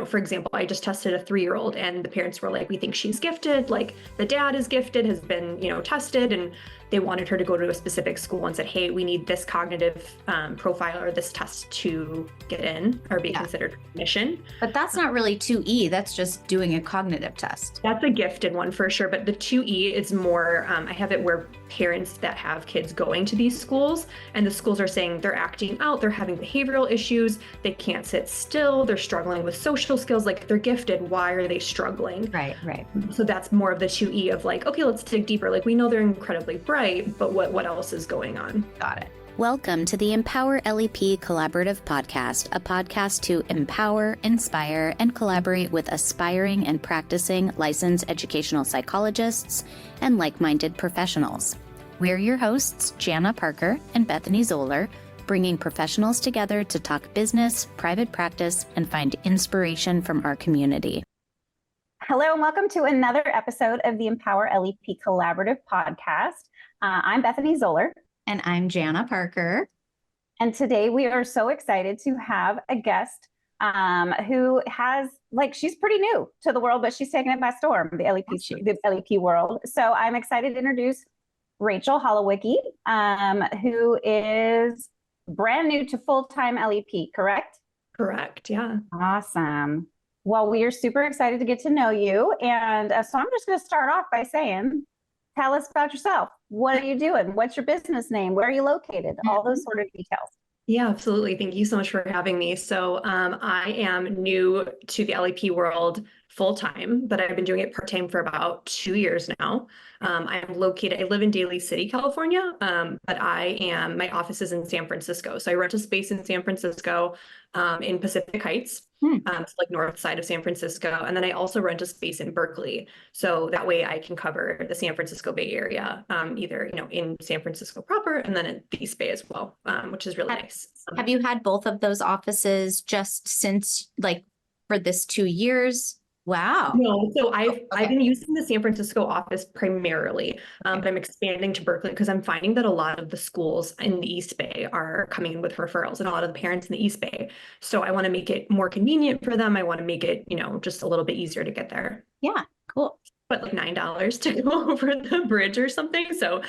For example, I just tested a 3-year-old and the parents were like, we think she's gifted. Like the dad is gifted, has been, tested, and they wanted her to go to a specific school and said, hey, we need this cognitive profile or this test to get in or be considered admission. But that's not really 2E. That's just doing a cognitive test. That's a gifted one for sure. But the 2E is more, I have it where parents that have kids going to these schools and the schools are saying they're acting out, they're having behavioral issues, they can't sit still, they're struggling with social skills, like they're gifted, why are they struggling? Right. So that's more of the 2E of like, okay, let's dig deeper. Like we know they're incredibly bright, but what else is going on? Got it. Welcome to the Empower LEP Collaborative Podcast, a podcast to empower, inspire, and collaborate with aspiring and practicing licensed educational psychologists and like-minded professionals. We're your hosts, Jana Parker and Bethany Zoller, bringing professionals together to talk business, private practice, and find inspiration from our community. Hello, and welcome to another episode of the Empower LEP Collaborative Podcast. I'm Bethany Zoller. And I'm Jana Parker. And today we are so excited to have a guest who has, she's pretty new to the world, but she's taken it by storm, the LEP world. So I'm excited to introduce Rachel Holowicki, who is brand new to full-time LEP, correct? Correct, yeah. Awesome. Well, we are super excited to get to know you. And so I'm just going to start off by saying, tell us about yourself. What are you doing? What's your business name? Where are you located? All those sort of details. Yeah, absolutely. Thank you so much for having me. So I am new to the LEP world full-time, but I've been doing it part-time for about 2 years now. I live in Daly City, California, but my office is in San Francisco. So I rent a space in San Francisco in Pacific Heights. It's like north side of San Francisco. And then I also rent a space in Berkeley. So that way I can cover the San Francisco Bay Area, either, in San Francisco proper and then in the East Bay as well, which is really nice. Have you had both of those offices just since for this 2 years? Wow. No, so I've been using the San Francisco office primarily, but I'm expanding to Berkeley because I'm finding that a lot of the schools in the East Bay are coming in with referrals and a lot of the parents in the East Bay. So I want to make it more convenient for them. I want to make it, just a little bit easier to get there. Yeah, cool. But like $9 to go over the bridge or something. So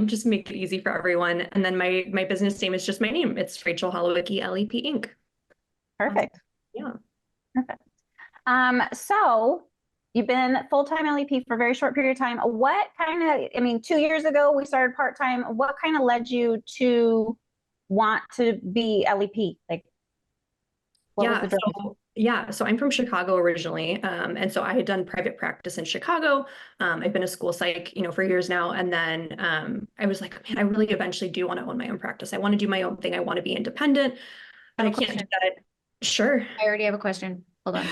just make it easy for everyone. And then my business name is just my name. It's Rachel Holowicki, LEP Inc. Perfect. Yeah. Perfect. So you've been full-time LEP for a very short period of time. 2 years ago, we started part-time. What kind of led you to want to be LEP? So I'm from Chicago originally. And so I had done private practice in Chicago. I've been a school psych, for years now. And then I was like, man, I really eventually do want to own my own practice. I want to do my own thing. I want to be independent, but I can't do that. Sure. I already have a question. Hold on.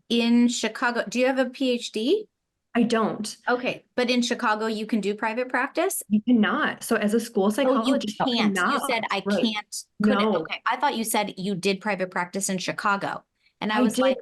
In Chicago, do you have a PhD? I don't. Okay. But in Chicago, you can do private practice? You cannot. So as a school psychologist, you can't. You said I couldn't. No. Okay. I thought you said you did private practice in Chicago. And I was like,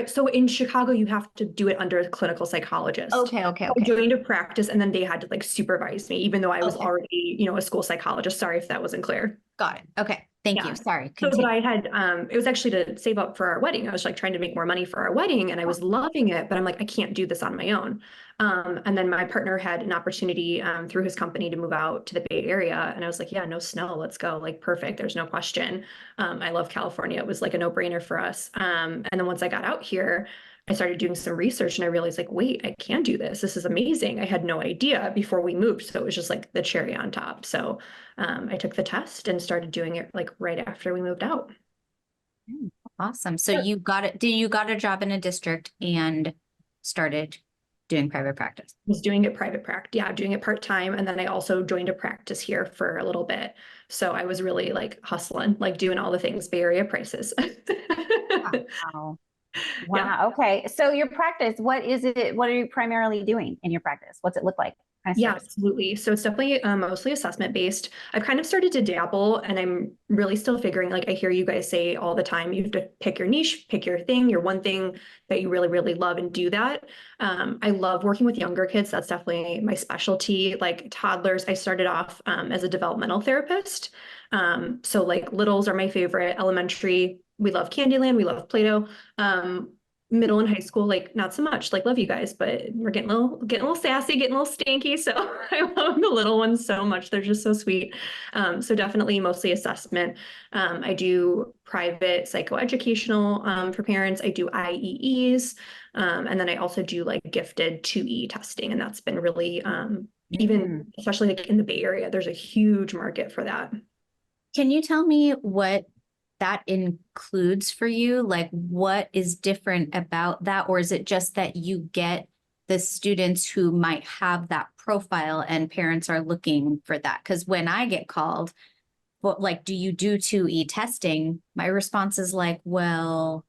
so in Chicago, you have to do it under a clinical psychologist. Okay. I joined a practice and then they had to supervise me, even though I was already, a school psychologist. Sorry if that wasn't clear. Got it. Okay. Thank you. Sorry. So but I had, it was actually to save up for our wedding. I was trying to make more money for our wedding and I was loving it, but I'm like, I can't do this on my own. And then my partner had an opportunity through his company to move out to the Bay Area. And I was like, yeah, no snow, let's go. Perfect. There's no question. I love California. It was a no-brainer for us. And then once I got out here, I started doing some research and I realized wait, I can do this. This is amazing. I had no idea before we moved. So it was just the cherry on top. So I took the test and started doing it right after we moved out. Awesome. So you got a job in a district and started doing private practice? I was doing it private practice. Yeah, doing it part-time. And then I also joined a practice here for a little bit. So I was really hustling, doing all the things, Bay Area prices. Wow. Wow. Yeah. Okay. So your practice, what is it? What are you primarily doing in your practice? What's it look like? Yeah, absolutely. So it's definitely mostly assessment based. I've kind of started to dabble and I'm really still figuring, I hear you guys say all the time, you have to pick your niche, pick your thing, your one thing that you really, really love and do that. I love working with younger kids. That's definitely my specialty. Toddlers, I started off as a developmental therapist. So littles are my favorite, elementary, we love Candyland, we love Play-Doh. Middle and high school, like not so much, like love you guys, but we're getting a little sassy, getting a little stanky. So I love the little ones so much. They're just so sweet. So definitely mostly assessment. I do private psychoeducational for parents. I do IEEs. And then I also do like gifted 2E testing. And that's been really, even especially like in the Bay Area, there's a huge market for that. Can you tell me what that includes for you? Like what is different about that? Or is it just that you get the students who might have that profile and parents are looking for that? Because when I get called, well, like, do you do 2E testing? My response is like, well,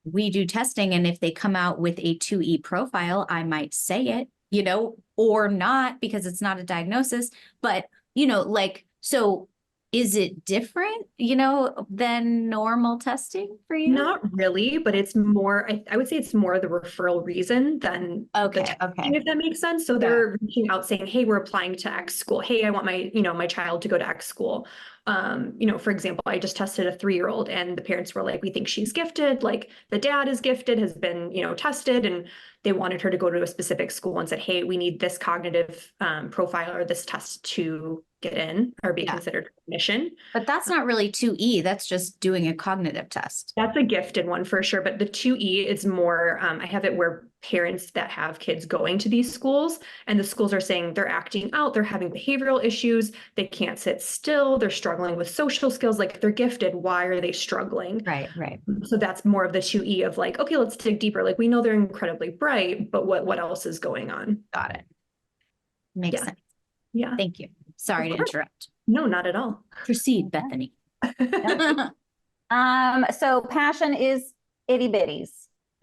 we do testing. And if they come out with a 2E profile, I might say it, you know, or not because it's not a diagnosis, but, you know, like, so is it different, you know, than normal testing for you? Not really, but it's more, I would say it's more the referral reason than the testing, if that makes sense. So they're reaching out saying, hey, we're applying to X school. Hey, I want my, you know, my child to go to X school. You know, for example, I just tested a 3-year-old and the parents were like, we think she's gifted. Like the dad is gifted, has been, you know, tested, and they wanted her to go to a specific school and said, hey, we need this cognitive profile or this test to get in or be considered admission. But that's not really 2E. That's just doing a cognitive test. That's a gifted one for sure. But the 2E is more, I have it where parents that have kids going to these schools and the schools are saying they're acting out, they're having behavioral issues, they can't sit still, they're struggling with social skills, like they're gifted. Why are they struggling? Right, right. So that's more of the 2E of like, okay, let's dig deeper. Like we know they're incredibly bright, but what else is going on? Got it. Makes sense. Yeah. Thank you. Sorry to interrupt. No, not at all. Proceed, Bethany. So passion is itty bitties.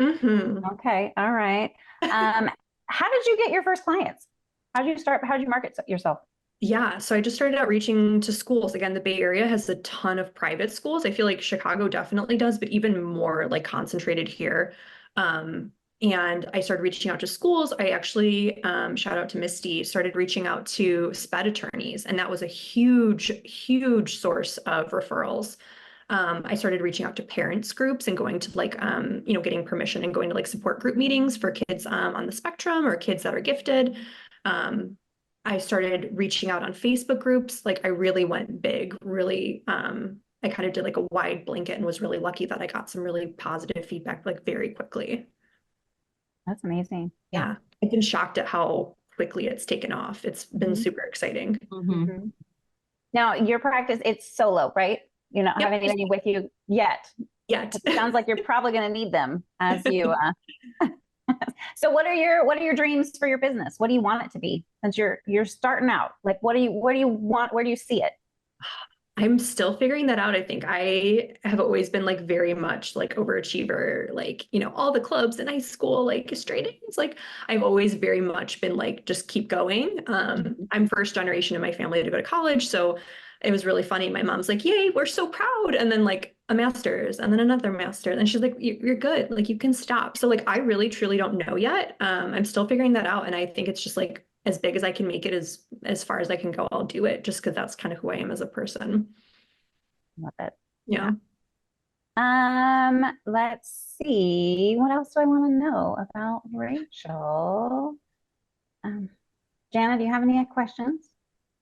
Okay. All right. How did you get your first clients? How did you start? How did you market yourself? Yeah, so I just started out reaching to schools. Again, the Bay Area has a ton of private schools. I feel like Chicago definitely does, but even more like concentrated here. And I started reaching out to schools. I actually, shout out to Misty, started reaching out to SPED attorneys, and that was a huge, huge source of referrals. I started reaching out to parents groups and going to like, you know, getting permission and going to like support group meetings for kids on the spectrum or kids that are gifted. I started reaching out on Facebook groups. Like I really went big, really, I kind of did like a wide blanket and was really lucky that I got some really positive feedback like very quickly. That's amazing. Yeah. I've been shocked at how quickly it's taken off. It's been super exciting. Now your practice, it's solo, right? You're not having anybody with you yet. It sounds like you're probably going to need them as you, so what are your dreams for your business? What do you want it to be since you're starting out? Like, what do you want? Where do you see it? I'm still figuring that out. I think I have always been like very much like overachiever, like, you know, all the clubs in high school, like straight A's. Like I've always very much been like, just keep going. I'm first generation in my family to go to college. So it was really funny. My mom's like, yay, we're so proud. And then like a master's and then another master. And she's like, you're good. Like you can stop. So like, I really, truly don't know yet. I'm still figuring that out. And I think it's just like, as big as I can make it, as far as I can go, I'll do it just because that's kind of who I am as a person. Love it. Yeah. Let's see. What else do I want to know about Rachel? Jana, do you have any questions?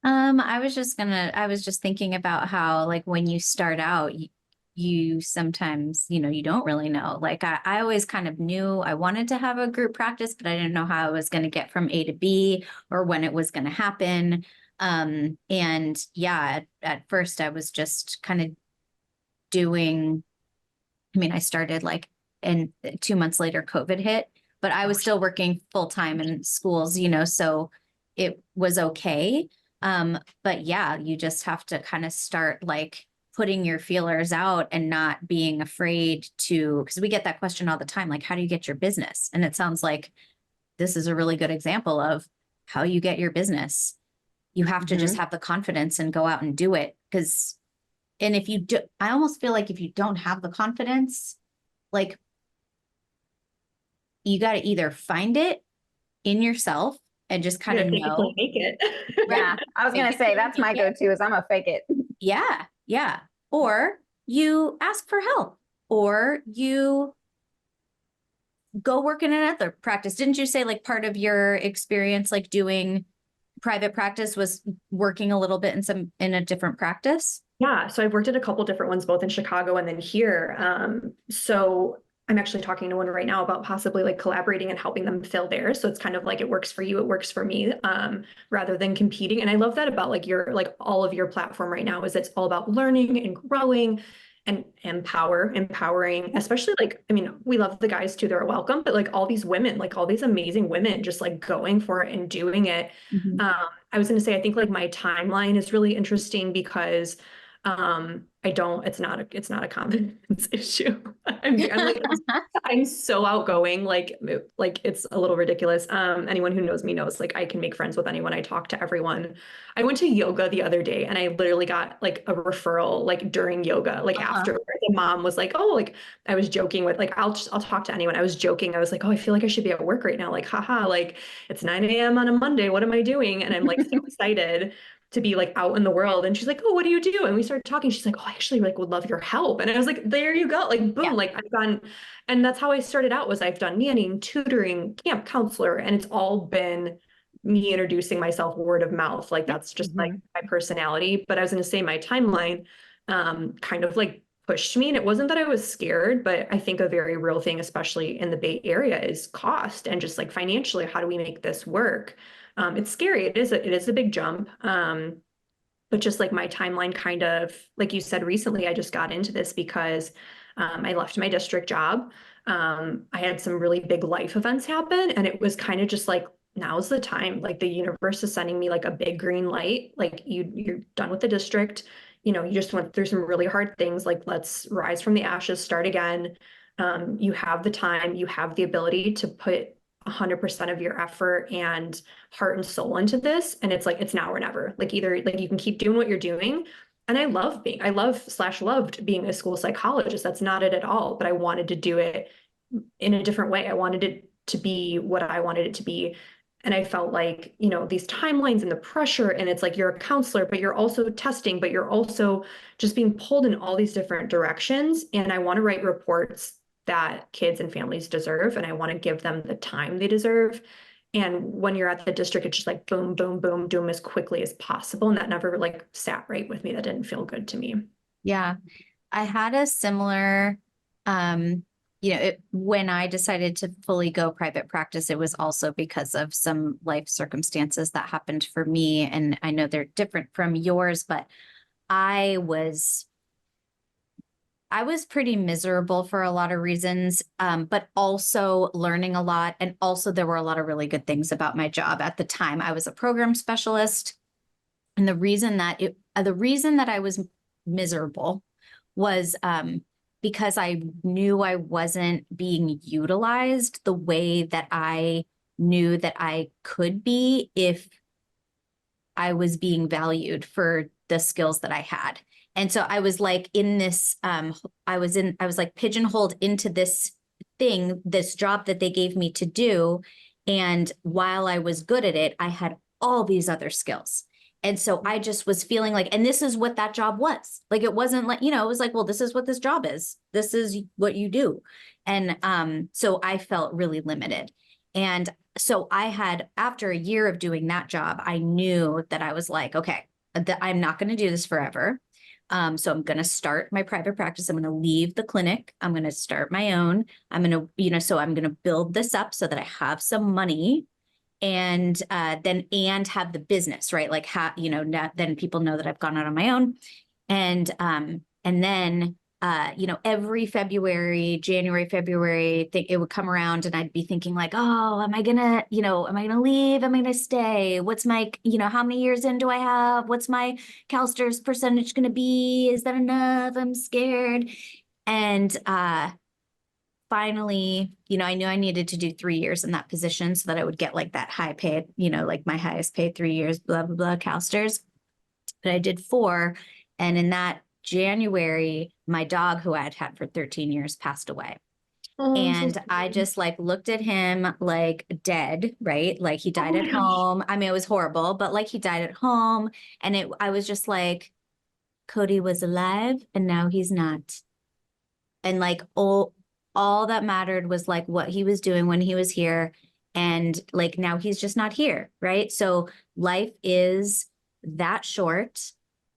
I was just thinking about how like when you start out, you sometimes, you know, you don't really know. Like I always kind of knew I wanted to have a group practice, but I didn't know how I was going to get from A to B or when it was going to happen. And yeah, at first I was just kind of doing, I mean, I started like, and 2 months later, COVID hit, but I was still working full time in schools, you know, so it was okay. But yeah, you just have to kind of start like putting your feelers out and not being afraid to, because we get that question all the time, like, how do you get your business? And it sounds like this is a really good example of how you get your business. You have to just have the confidence and go out and do it. Because, and if you do, I almost feel like if you don't have the confidence, like you got to either find it in yourself and just kind of know. Make it. Yeah, I was going to say, that's my go-to is I'm a fake it. Yeah. Yeah. Or you ask for help or you go work in another practice. Didn't you say like part of your experience, like doing private practice was working a little bit in a different practice? Yeah, so I've worked at a couple different ones, both in Chicago and then here. So I'm actually talking to one right now about possibly like collaborating and helping them fill theirs. So it's kind of like it works for you, it works for me, rather than competing. And I love that about like your like all of your platform right now is it's all about learning and growing and empowering, especially like, I mean, we love the guys too, they're welcome, but like all these women, like all these amazing women just like going for it and doing it. Mhm. I was going to say, I think like my timeline is really interesting because it's not a confidence issue. I'm so outgoing, like it's a little ridiculous. Anyone who knows me knows like I can make friends with anyone. I talk to everyone. I went to yoga the other day and I literally got like a referral like during yoga, like after the mom was like, oh, like I was joking with like I'll talk to anyone. I was joking. I was like, oh, I feel like I should be at work right now. Like, haha, like it's 9 a.m. on a Monday. What am I doing? And I'm like so excited to be like out in the world. And she's like, oh, what do you do? And we started talking. She's like, oh, I actually like would love your help. And I was like, there you go. Like, boom, like I've done, and that's how I started out was I've done nannying, tutoring, camp counselor, and it's all been me introducing myself word of mouth. Like that's just like my personality. But I was going to say my timeline kind of like pushed me. And it wasn't that I was scared, but I think a very real thing, especially in the Bay Area, is cost and just like financially, how do we make this work? It's scary. It is a big jump. But just like my timeline kind of, like you said, recently, I just got into this because I left my district job. I had some really big life events happen and it was kind of just like, now's the time. Like the universe is sending me like a big green light. Like you're done with the district. You know, you just went through some really hard things. Like let's rise from the ashes, start again. You have the time, you have the ability to put 100% of your effort and heart and soul into this. And it's like, it's now or never. Like either like you can keep doing what you're doing. And I loved being a school psychologist. That's not it at all. But I wanted to do it in a different way. I wanted it to be what I wanted it to be. And I felt like, you know, these timelines and the pressure, and it's like you're a counselor, but you're also testing, but you're also just being pulled in all these different directions. And I want to write reports that kids and families deserve. And I want to give them the time they deserve. And when you're at the district, it's just like boom, boom, boom, do them as quickly as possible. And that never like sat right with me. That didn't feel good to me. Yeah. I had a similar, when I decided to fully go private practice, it was also because of some life circumstances that happened for me. And I know they're different from yours, but I was pretty miserable for a lot of reasons, but also learning a lot. And also there were a lot of really good things about my job at the time. I was a program specialist. And the reason that I was miserable was because I knew I wasn't being utilized the way that I knew that I could be if I was being valued for the skills that I had. And so I was like in this, I was like pigeonholed into this job that they gave me to do. And while I was good at it, I had all these other skills. And so I just was feeling like, and this is what that job was. Like, it wasn't like, it was like, well, this is what this job is. This is what you do. And so I felt really limited. And so after a year of doing that job, I knew that I was like, okay, I'm not going to do this forever. So I'm going to start my private practice. I'm going to leave the clinic. I'm going to start my own. I'm going to, so I'm going to build this up so that I have some money and then have the business, right? Like, then people know that I've gone out on my own. And then, every January, February, it would come around and I'd be thinking like, oh, am I going to leave? Am I going to stay? What's my, how many years in do I have? What's my CalSTRS percentage going to be? Is that enough? I'm scared. And, finally, I knew I needed to do 3 years in that position so that I would get like that high paid, like my highest paid 3 years, blah, blah, blah, CalSTRS. But I did 4. And in that January, my dog, who I had had for 13 years, passed away. Oh, and so I just like looked at him like dead, right? Like he died at home. I mean, it was horrible, but like he died at home. And I was just like, Cody was alive and now he's not. And like all that mattered was like what he was doing when he was here. And like now he's just not here. Right. So life is that short.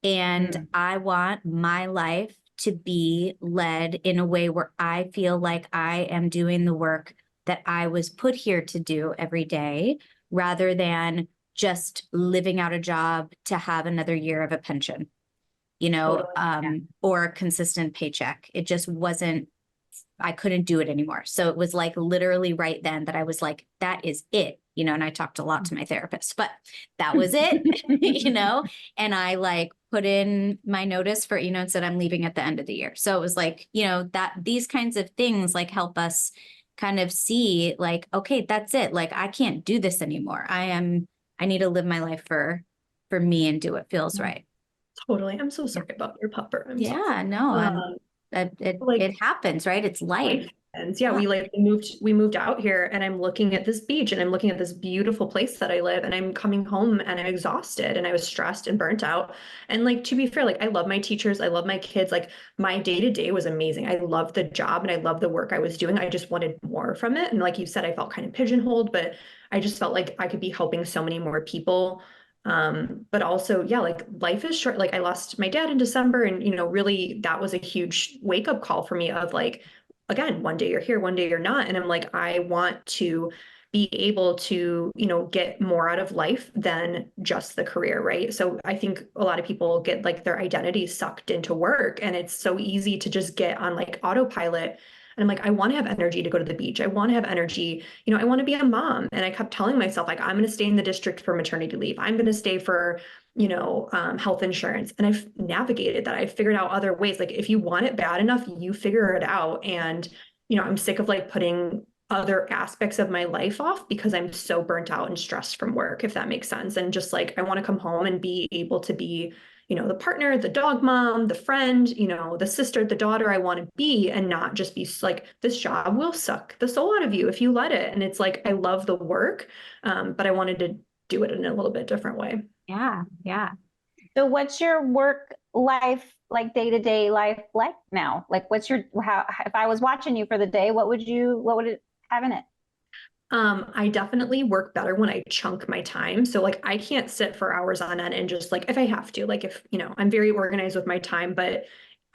And I want my life to be led in a way where I feel like I am doing the work that I was put here to do every day, rather than just living out a job to have another year of a pension, or a consistent paycheck. It just wasn't, I couldn't do it anymore. So it was like literally right then that I was like, that is it, and I talked a lot to my therapist, but that was it, and I like put in my notice for, and said, I'm leaving at the end of the year. So it was like, that these kinds of things like help us kind of see like, okay, that's it. Like, I can't do this anymore. I need to live my life for me and do what feels right. Totally. I'm so sorry about your pupper. It happens, right? It's life. Yeah, we moved out here, and I'm looking at this beach, and I'm looking at this beautiful place that I live, and I'm coming home and I'm exhausted, and I was stressed and burnt out. And like, to be fair, like, I love my teachers, I love my kids, like my day-to-day was amazing. I loved the job and I loved the work I was doing. I just wanted more from it. And like you said, I felt kind of pigeonholed, but I just felt like I could be helping so many more people. But also, yeah, like life is short. Like, I lost my dad in December, and really that was a huge wake-up call for me of like, again, one day you're here, one day you're not. And I'm like, I want to be able to, get more out of life than just the career, right? So I think a lot of people get like their identity sucked into work, and it's so easy to just get on like autopilot. And I'm like, I want to have energy to go to the beach. I want to have energy, I want to be a mom. And I kept telling myself, like, I'm going to stay in the district for maternity leave. I'm going to stay for, health insurance. And I've navigated that. I figured out other ways. Like, if you want it bad enough, you figure it out. And, I'm sick of like putting other aspects of my life off because I'm so burnt out and stressed from work, if that makes sense. And just like, I want to come home and be able to be, the partner, the dog mom, the friend, the sister, the daughter I want to be, and not just be like, this job will suck the soul out of you if you let it. And it's like, I love the work, but I wanted to do it in a little bit different way. Yeah. Yeah. So what's your work life, like day-to-day life like now? Like, if I was watching you for the day, what would it have in it? I definitely work better when I chunk my time. So like, I can't sit for hours on end and just like, if I have to, like, if, I'm very organized with my time, but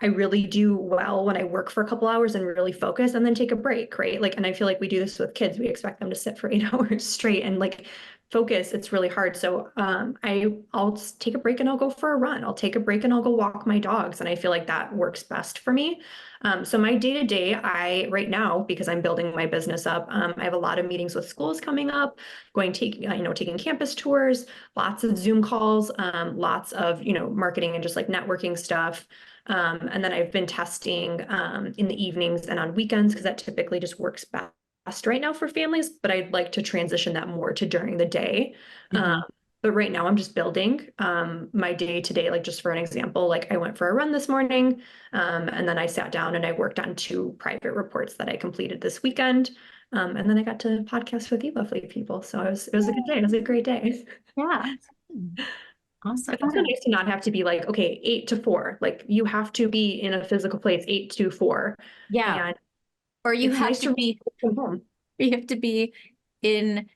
I really do well when I work for a couple hours and really focus and then take a break, right? Like, and I feel like we do this with kids. We expect them to sit for 8 hours straight and like focus. It's really hard. So I'll take a break and I'll go for a run. I'll take a break and I'll go walk my dogs. And I feel like that works best for me. So my day-to-day, right now, because I'm building my business up, I have a lot of meetings with schools coming up, taking campus tours, lots of Zoom calls, lots of, marketing and just like networking stuff. And then I've been testing in the evenings and on weekends, because that typically just works best right now for families, but I'd like to transition that more to during the day. But right now I'm just building my day to day, like just for an example, like I went for a run this morning, and then I sat down and I worked on 2 private reports that I completed this weekend. And then I got to podcast with you lovely people. So it was a good day. It was a great day. Yeah. Awesome. It's also nice to not have to be like, okay, 8 to 4. Like, you have to be in a physical place 8 to 4. Yeah. And or you have to be from home. You have to be in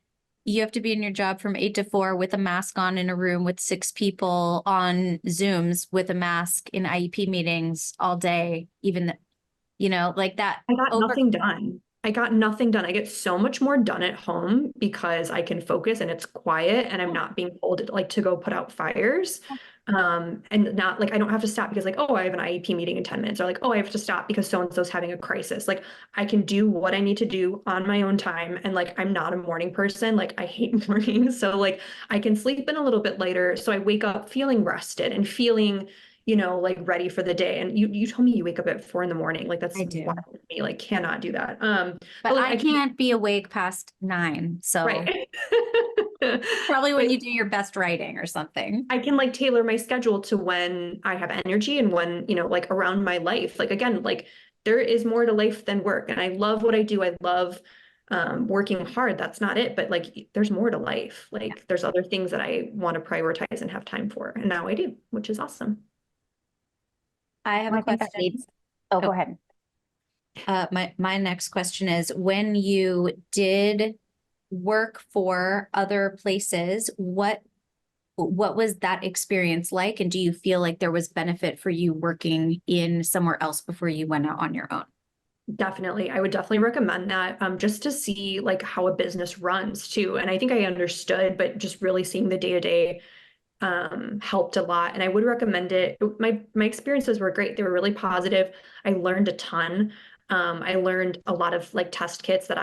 your job from 8 to 4 with a mask on in a room with 6 people on Zooms with a mask in IEP meetings all day, even like that. I got nothing done. I get so much more done at home because I can focus and it's quiet and I'm not being told like to go put out fires. And not like, I don't have to stop because like, oh, I have an IEP meeting in 10 minutes, or like, oh, I have to stop because so-and-so's having a crisis. Like, I can do what I need to do on my own time. And like, I'm not a morning person. Like, I hate mornings. So like, I can sleep in a little bit later. So I wake up feeling rested and feeling, like ready for the day. And you told me you wake up at 4 a.m. Like, that's wild to me. Like, cannot do that. But like, I can't be awake past 9. So right. Probably when you do your best writing or something. I can like tailor my schedule to when I have energy and when, like around my life. Like, again, like there is more to life than work. And I love what I do. I love working hard. That's not it. But like, there's more to life. Like, there's other things that I want to prioritize and have time for. And now I do, which is awesome. I have I a think that question. needs, oh, go ahead. My next question is, when you did work for other places, what was that experience like? And do you feel like there was benefit for you working in somewhere else before you went out on your own? Definitely. I would definitely recommend that, just to see like how a business runs too. And I think I understood, but just really seeing the day-to-day helped a lot. And I would recommend it. My experiences were great. They were really positive. I learned a ton. I learned a lot of like test kits that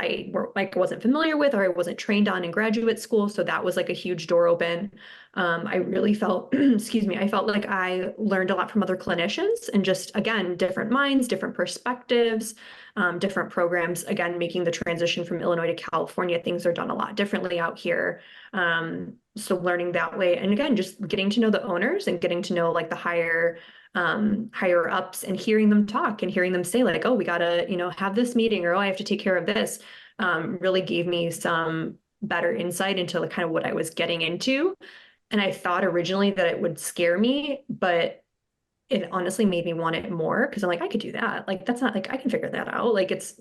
wasn't familiar with or I wasn't trained on in graduate school. So that was like a huge door open. I really felt, excuse me, I felt like I learned a lot from other clinicians and just, again, different minds, different perspectives, different programs. Again, making the transition from Illinois to California, things are done a lot differently out here. So learning that way. And again, just getting to know the owners and getting to know like the higher ups and hearing them talk and hearing them say like, oh, we gotta, have this meeting, or oh, I have to take care of this, really gave me some better insight into like kind of what I was getting into. And I thought originally that it would scare me, but it honestly made me want it more because I'm like, I could do that. Like, that's not like I can figure that out. Like, it's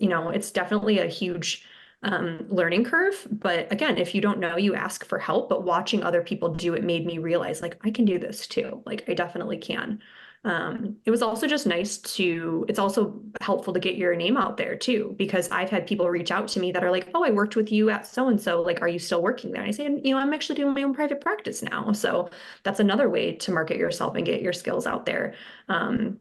definitely a huge learning curve. But again, if you don't know, you ask for help. But watching other people do it made me realize like I can do this too. Like, I definitely can. It was also just it's also helpful to get your name out there too, because I've had people reach out to me that are like, oh, I worked with you at so-and-so, like, are you still working there? And I say, I'm actually doing my own private practice now. So that's another way to market yourself and get your skills out there. And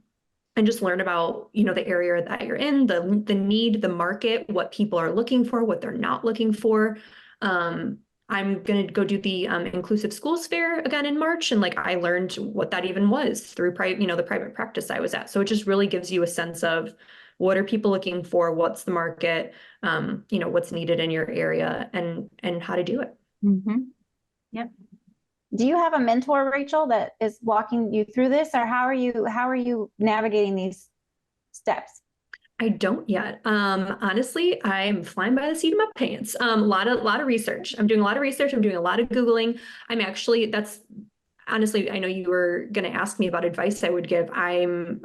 just learn about, the area that you're in, the need, the market, what people are looking for, what they're not looking for. I'm going to go do the inclusive schools fair again in March. And like, I learned what that even was through the private practice I was at. So it just really gives you a sense of what are people looking for? What's the market? What's needed in your area and how to do it. Mm-hmm. Yep. Do you have a mentor, Rachel, that is walking you through this, or how are you navigating these steps? I don't yet. Honestly, I'm flying by the seat of my pants. A lot of research. I'm doing a lot of research. I'm doing a lot of Googling. Honestly, I know you were going to ask me about advice I would give. I'm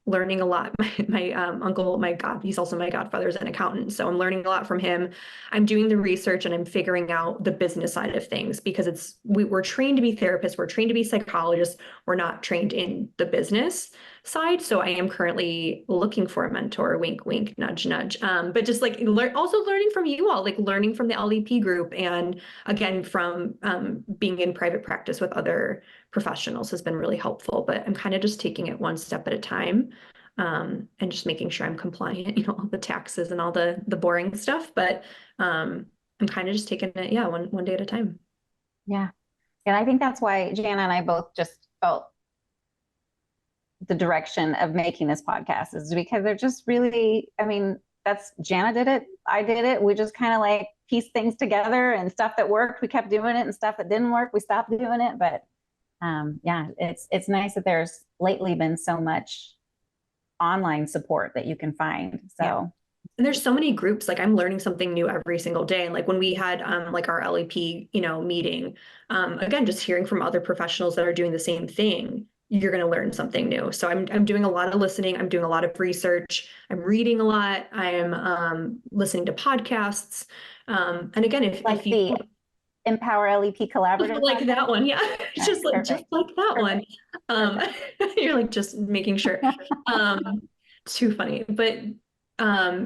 learning a lot. My uncle, he's also my godfather, is an accountant. So I'm learning a lot from him. I'm doing the research and I'm figuring out the business side of things because we're trained to be therapists. We're trained to be psychologists. We're not trained in the business side. So I am currently looking for a mentor, wink, wink, nudge, nudge. But just like also learning from you all, like learning from the LEP group. And again, from being in private practice with other professionals has been really helpful, but I'm kind of just taking it one step at a time, and just making sure I'm compliant, all the taxes and all the boring stuff. But I'm kind of just taking it, one day at a time. Yeah. And I think that's why Jana and I both just felt the direction of making this podcast is because they're just really, that's Jana did it. I did it. We just kind of like pieced things together, and stuff that worked, we kept doing it, and stuff that didn't work, we stopped doing it. But it's nice that there's lately been so much online support that you can find. So. Yeah. And there's so many groups, like I'm learning something new every single day. And like when we had like our LEP, meeting, again, just hearing from other professionals that are doing the same thing, you're going to learn something new. So I'm doing a lot of listening. I'm doing a lot of research. I'm reading a lot. I'm listening to podcasts. And again, if you Empower LEP Collaborative, like that one, yeah, just like that one. You're like just making sure. Too funny, but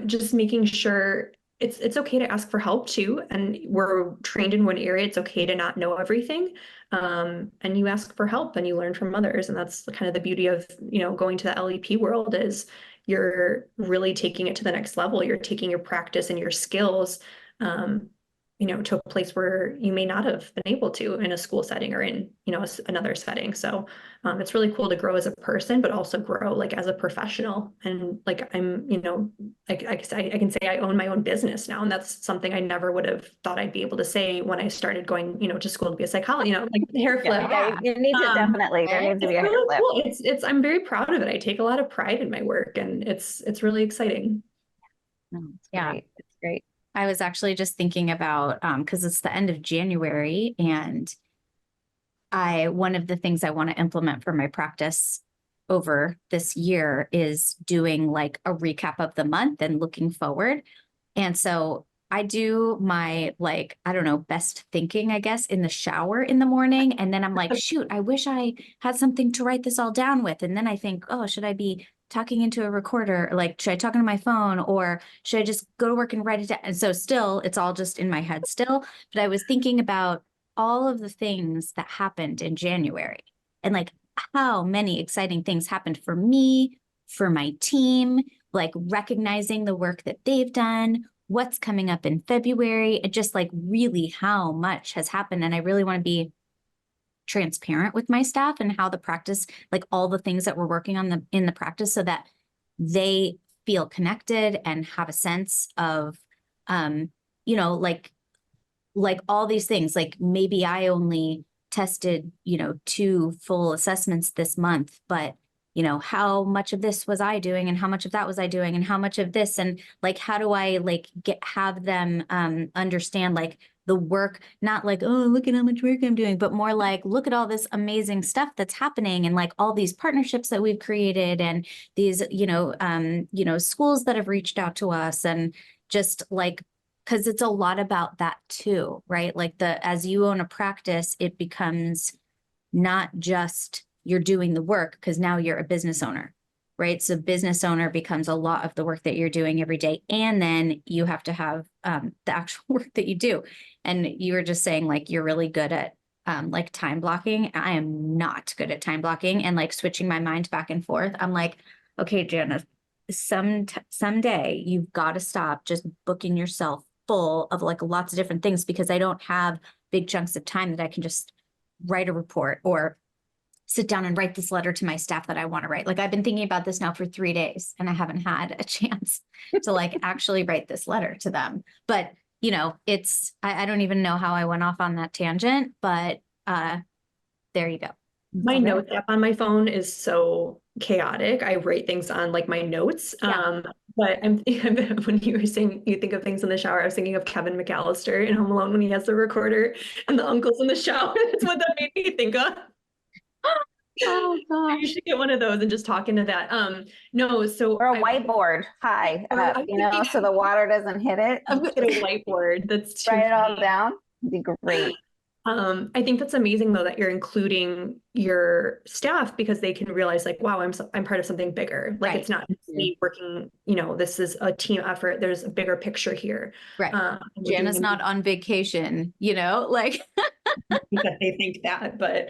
just making sure it's okay to ask for help too. And we're trained in one area. It's okay to not know everything. And you ask for help and you learn from others. And that's kind of the beauty of, going to the LEP world is you're really taking it to the next level. You're taking your practice and your skills, to a place where you may not have been able to in a school setting or in, another setting. So it's really cool to grow as a person, but also grow like as a professional. And like, I'm, I can say I own my own business now. And that's something I never would have thought I'd be able to say when I started going, to school to be a psychologist, like the hair flip. Yeah, you need to definitely, there needs to be a hair flip. Cool. I'm very proud of it. I take a lot of pride in my work and it's really exciting. It's great. I was actually just thinking about, because it's the end of January, and one of the things I want to implement for my practice over this year is doing like a recap of the month and looking forward. And so I do my, like, I don't know, best thinking, I guess, in the shower in the morning. And then I'm like, shoot, I wish I had something to write this all down with. And then I think, oh, should I be talking into a recorder? Like, should I talk into my phone, or should I just go to work and write it down? And so still, it's all just in my head still. But I was thinking about all of the things that happened in January, and like how many exciting things happened for me, for my team, like recognizing the work that they've done, what's coming up in February, and just like really how much has happened. And I really want to be transparent with my staff and how the practice, like all the things that we're working on in the practice, so that they feel connected and have a sense of, you know, like all these things. Like maybe I only tested, you know, 2 full assessments this month, but you know, how much of this was I doing and how much of that was I doing and how much of this, and like, how do I like have them understand like the work, not like, oh, look at how much work I'm doing, but more like, look at all this amazing stuff that's happening, and like all these partnerships that we've created, and these, you know, schools that have reached out to us, and just like, because it's a lot about that too, right? Like as you own a practice, it becomes not just you're doing the work, because now you're a business owner, right? So business owner becomes a lot of the work that you're doing every day. And then you have to have the actual work that you do. And you were just saying like, you're really good at like time blocking. I am not good at time blocking and like switching my mind back and forth. I'm like, okay, Jana, someday you've got to stop just booking yourself full of like lots of different things, because I don't have big chunks of time that I can just write a report or sit down and write this letter to my staff that I want to write. Like I've been thinking about this now for 3 days and I haven't had a chance to like actually write this letter to them. But you know, I don't even know how I went off on that tangent, but there you go. My notes app on my phone is so chaotic. I write things on like my notes. Yeah. But when you were saying you think of things in the shower, I was thinking of Kevin McAllister in Home Alone when he has the recorder and the uncle's in the shower. That's what that made me think of. Oh gosh. You should get one of those and just talk into that. No, so Or a whiteboard high up, you know, so the water doesn't hit it. I'm get a whiteboard. That's too Write it all funny. down. It'd be great. I think that's amazing though, that you're including your staff, because they can realize like, wow, I'm part of something bigger. Like Right. it's not just me working, you know, this is a team effort. There's a bigger picture here. Right. We're Jana's doing not on vacation, you know, like that they think that, but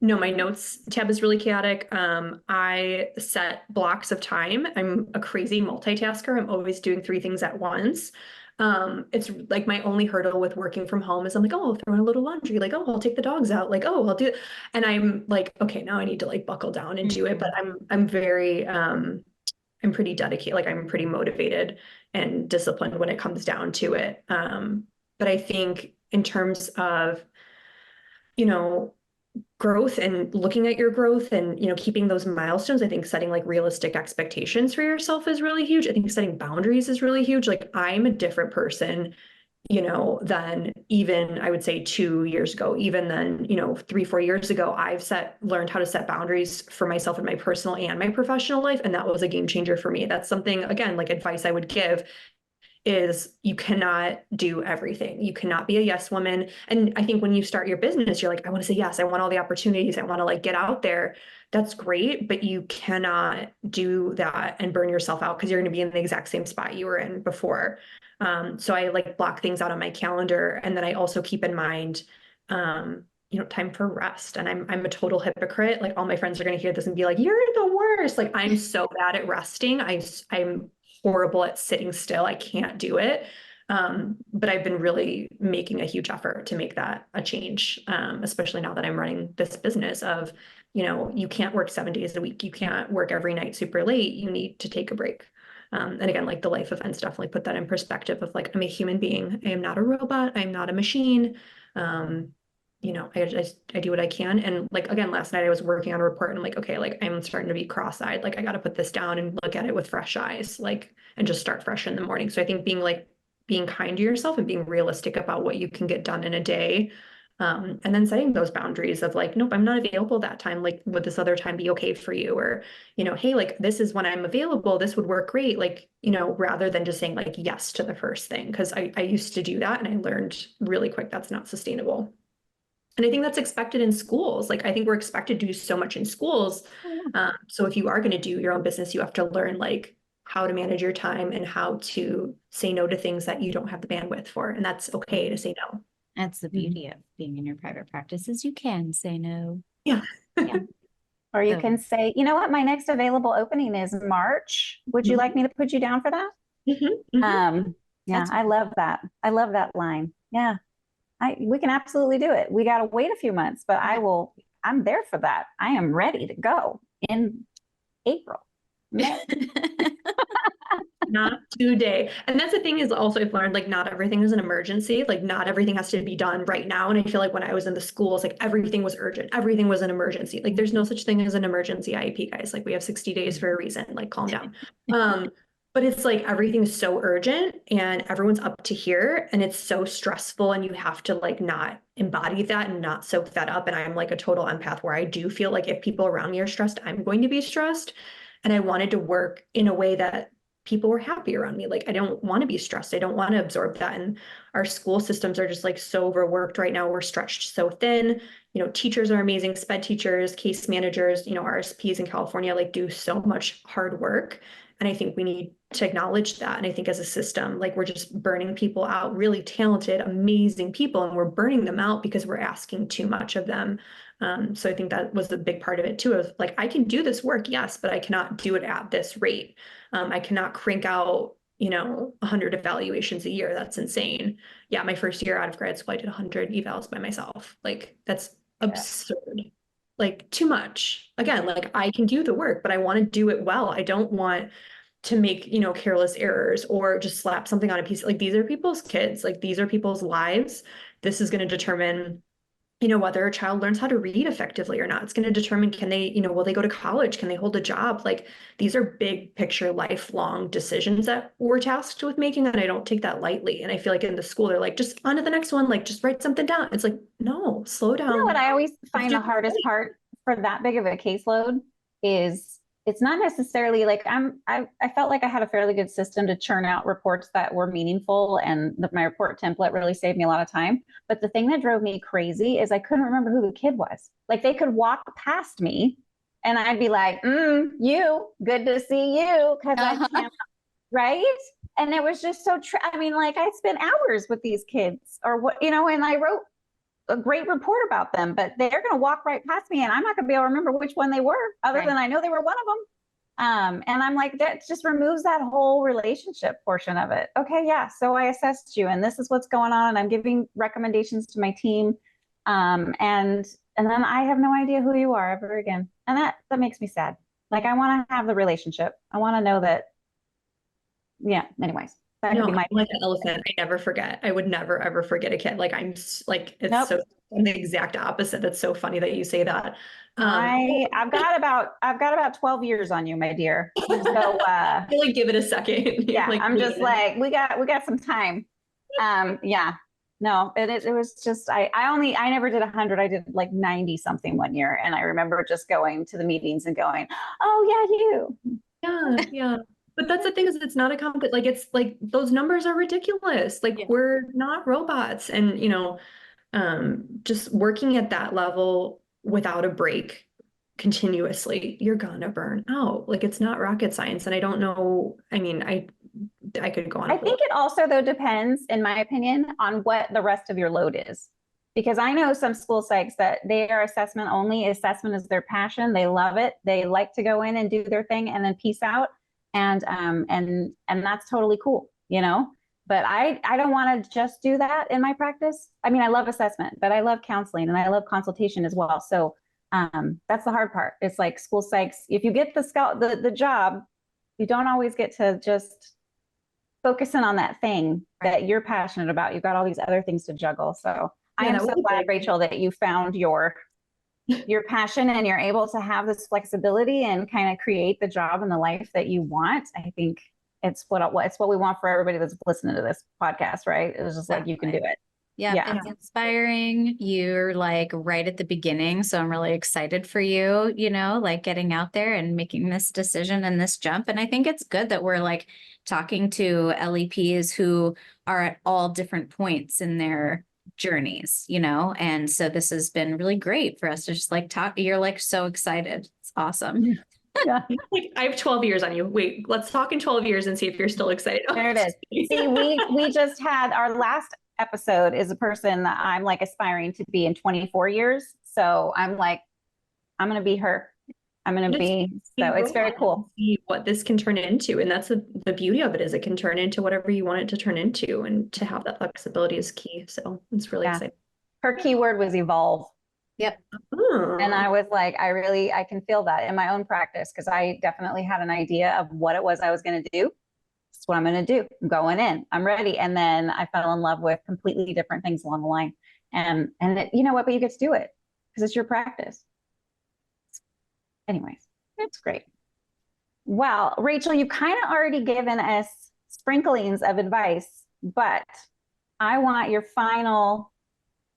no, my notes tab is really chaotic. I set blocks of time. I'm a crazy multitasker. I'm always doing 3 things at once. It's like my only hurdle with working from home is I'm like, oh, I'll throw in a little laundry. Like, oh, I'll take the dogs out. Like, oh, I'll do it. And I'm like, okay, now I need to like buckle down and do it. But I'm very, I'm pretty dedicated. Like I'm pretty motivated and disciplined when it comes down to it. But I think in terms of, you know, growth and looking at your growth and, you know, keeping those milestones, I think setting like realistic expectations for yourself is really huge. I think setting boundaries is really huge. Like I'm a different person, you know, than even I would say 2 years ago, even then, you know, 3-4 years ago, learned how to set boundaries for myself in my personal and my professional life. And that was a game changer for me. That's something, again, like advice I would give is you cannot do everything. You cannot be a yes woman. And I think when you start your business, you're like, I want to say yes. I want all the opportunities. I want to like get out there. That's great, but you cannot do that and burn yourself out, because you're going to be in the exact same spot you were in before. So I like block things out on my calendar. And then I also keep in mind, you know, time for rest. And I'm a total hypocrite. Like all my friends are going to hear this and be like, you're the worst. Like I'm so bad at resting. I'm horrible at sitting still. I can't do it. But I've been really making a huge effort to make that a change, especially now that I'm running this business of, you know, you can't work 7 days a week. You can't work every night super late. You need to take a break. And again, like the life events definitely put that in perspective of like, I'm a human being. I am not a robot. I'm not a machine. You know, I do what I can. And like, again, last night I was working on a report and I'm like, okay, like I'm starting to be cross-eyed. Like I got to put this down and look at it with fresh eyes, like, and just start fresh in the morning. So I think being kind to yourself and being realistic about what you can get done in a day, And then setting those boundaries of like, nope, I'm not available that time. Like, would this other time be okay for you? Or, hey, like, this is when I'm available. This would work great. Like, rather than just saying like yes to the first thing. Cause I used to do that and I learned really quick that's not sustainable. And I think that's expected in schools. Like, I think we're expected to do so much in schools. So if you are going to do your own business, you have to learn like how to manage your time and how to say no to things that you don't have the bandwidth for. And that's okay to say no. That's the beauty of being in your private practice is you can say no. Yeah. Yeah. Or you can say, you know what, my next available opening is March. Would you like me to put you down for that? Yeah, I love that. I love that line. Yeah. We can absolutely do it. We got to wait a few months, but I'm there for that. I am ready to go in April. Not today. And that's the thing is also I've learned like not everything is an emergency. Like not everything has to be done right now. And I feel like when I was in the schools, like everything was urgent. Everything was an emergency. Like there's no such thing as an emergency IEP, guys. Like we have 60 days for a reason. Like calm down. But it's like everything's so urgent and everyone's up to here and it's so stressful and you have to like not embody that and not soak that up. And I'm like a total empath where I do feel like if people around me are stressed, I'm going to be stressed. And I wanted to work in a way that people were happy around me. Like I don't want to be stressed. I don't want to absorb that. And our school systems are just like so overworked right now. We're stretched so thin. Teachers are amazing, sped teachers, case managers, RSPs in California like do so much hard work. And I think we need to acknowledge that. And I think as a system, like we're just burning people out, really talented, amazing people, and we're burning them out because we're asking too much of them. So I think that was a big part of it too, of like, I can do this work, yes, but I cannot do it at this rate. I cannot crank out, 100 evaluations a year. That's insane. Yeah, my first year out of grad school, I did 100 evals by myself. Like that's absurd. Like too much. Again, like I can do the work, but I want to do it well. I don't want to make, careless errors or just slap something on a piece. Like these are people's kids, like these are people's lives. This is going to determine, whether a child learns how to read effectively or not. It's going to determine, can they, will they go to college? Can they hold a job? Like these are big picture, lifelong decisions that we're tasked with making. And I don't take that lightly. And I feel like in the school, they're like, just on to the next one, like just write something down. It's like, no, slow down. You know what I always find the hardest part for that big of a caseload is it's not necessarily like I felt like I had a fairly good system to churn out reports that were meaningful, and my report template really saved me a lot of time. But the thing that drove me crazy is I couldn't remember who the kid was. Like they could walk past me and I'd be like, you, good to see you. Cause I can't, right? And it was just so, like I spent hours with these kids or what, and I wrote a great report about them, but they're going to walk right past me and I'm not going to be able to remember which one they were other than I know they were one of them. And I'm like, that just removes that whole relationship portion of it. Okay. Yeah. So I assessed you and this is what's going on. And I'm giving recommendations to my team. And then I have no idea who you are ever again. And that makes me sad. Like I want to have the relationship. I want to know that. Yeah. Anyways. That could be my like an elephant. I never forget. I would never ever forget a kid. Like I'm like it's so I'm the exact opposite. That's so funny that you say that. I've got about 12 years on you, my dear. So really give it a second. Yeah, like, I'm just like we got some time. Yeah. No, it was just I never did 100. I did like 90 something one year, and I remember just going to the meetings and going, "Oh yeah, you." Yeah. But that's the thing is it's not a like it's like those numbers are ridiculous. Like we're not robots and just working at that level without a break continuously, you're gonna burn out. Like it's not rocket science. And I don't know. I mean, I could go on. I think it also though depends, in my opinion, on what the rest of your load is. Because I know some school psychs that they are assessment only. Assessment is their passion. They love it. They like to go in and do their thing and then peace out. And that's totally cool, but I don't want to just do that in my practice. I mean, I love assessment, but I love counseling and I love consultation as well. So that's the hard part. It's like school psychs. If you get the job, you don't always get to just focus in on that thing that you're passionate about. You've got all these other things to juggle. So I am so glad, Rachel, that you found your passion and you're able to have this flexibility and kind of create the job and the life that you want. I think it's what we want for everybody that's listening to this podcast, right? It was just like, you can do it. Yeah, Yeah. it's inspiring. You're like right at the beginning. So I'm really excited for you, like getting out there and making this decision and this jump. And I think it's good that we're like talking to LEPs who are at all different points in their journeys, and so this has been really great for us to just like talk. You're like so excited. It's awesome. Yeah. Like, I have 12 years on you. Wait, let's talk in 12 years and see if you're still excited. There it is. See, we just had our last episode is a person that I'm like aspiring to be in 24 years. So I'm like, I'm going to be her. I'm going to be, so it's very cool. See what this can turn into. And that's the beauty of it, is it can turn into whatever you want it to turn into, and to have that flexibility is key. So it's really exciting. Her keyword was evolve. Yep. And I was like, I can feel that in my own practice, because I definitely had an idea of what it was I was going to do. That's what I'm going to do. I'm going in. I'm ready. And then I fell in love with completely different things along the line. And you know what? But you get to do it because it's your practice. Anyways, it's great. Well, Rachel, you've kind of already given us sprinklings of advice, but I want your final,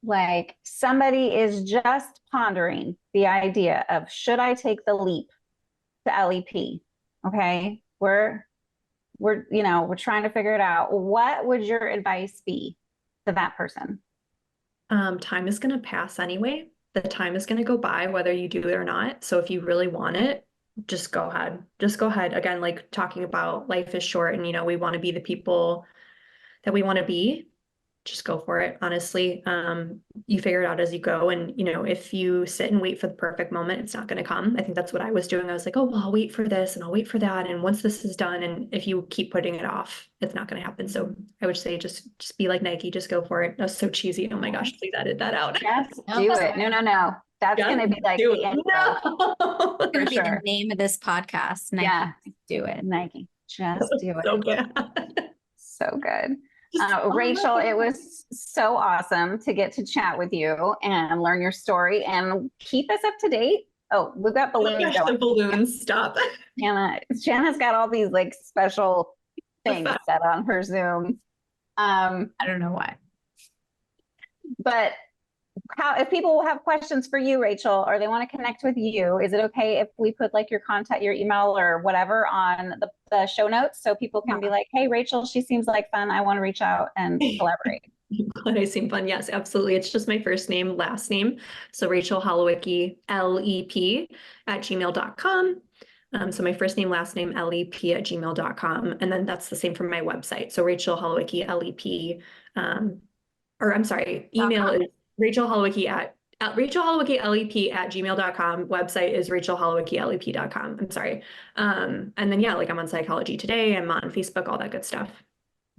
like, somebody is just pondering the idea of, should I take the leap to LEP? Okay. We're trying to figure it out. What would your advice be to that person? Time is going to pass anyway. The time is going to go by whether you do it or not. So if you really want it, just go ahead. Just go ahead. Again, like talking about life is short, and we want to be the people that we want to be. Just go for it. Honestly, you figure it out as you go. And, if you sit and wait for the perfect moment, it's not going to come. I think that's what I was doing. I was like, oh, well, I'll wait for this and I'll wait for that. And once this is done, and if you keep putting it off, it's not going to happen. So I would say just be like Nike, just go for it. That was so cheesy. Oh my gosh, please edit that out. Just do it. No. That's going to be like the end. No. For Be sure. the name of this podcast. Nike, Yeah. do it. Nike, just do it. So bad. So good. Rachel, it was so awesome to get to chat with you and learn your story and keep us up to date. Oh, we've got balloons Oh gosh, going. the balloons, stop. Shanna's got all these like special things set on her Zoom. I don't know why. But if people have questions for you, Rachel, or they want to connect with you, is it okay if we put like your contact, your email or whatever on the show notes, so people can be like, hey, Rachel, she seems like fun. I want to reach out and collaborate. Glad I seem fun. Yes, absolutely. It's just my first name, last name. So Rachel Holowicki, LEP @gmail.com. So my first name, last name, LEP @gmail.com. And then that's the same for my website. So Rachel Holowicki, LEP, email is Rachel Holowicki LEP @gmail.com. Website is rachelholowicki.lep.com. I'm sorry. And then, like I'm on Psychology Today. I'm on Facebook, all that good stuff.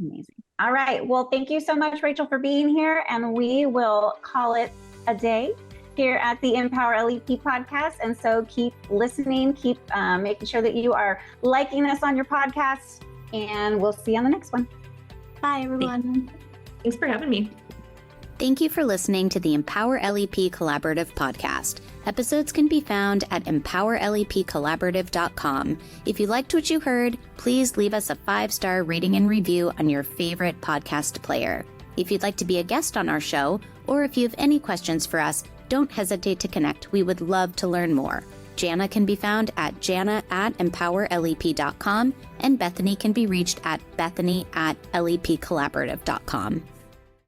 Amazing. All right. Well, thank you so much, Rachel, for being here. And we will call it a day here at the Empower LEP podcast. And so keep listening, keep making sure that you are liking us on your podcast, and we'll see you on the next one. Bye, everyone. Thanks for having me. Thank you for listening to the Empower LEP Collaborative podcast. Episodes can be found at empowerlepcollaborative.com. If you liked what you heard, please leave us a 5-star rating and review on your favorite podcast player. If you'd like to be a guest on our show, or if you have any questions for us, don't hesitate to connect. We would love to learn more. Jana can be found at jana@empowerlep.com, and Bethany can be reached at bethany@lepcollaborative.com.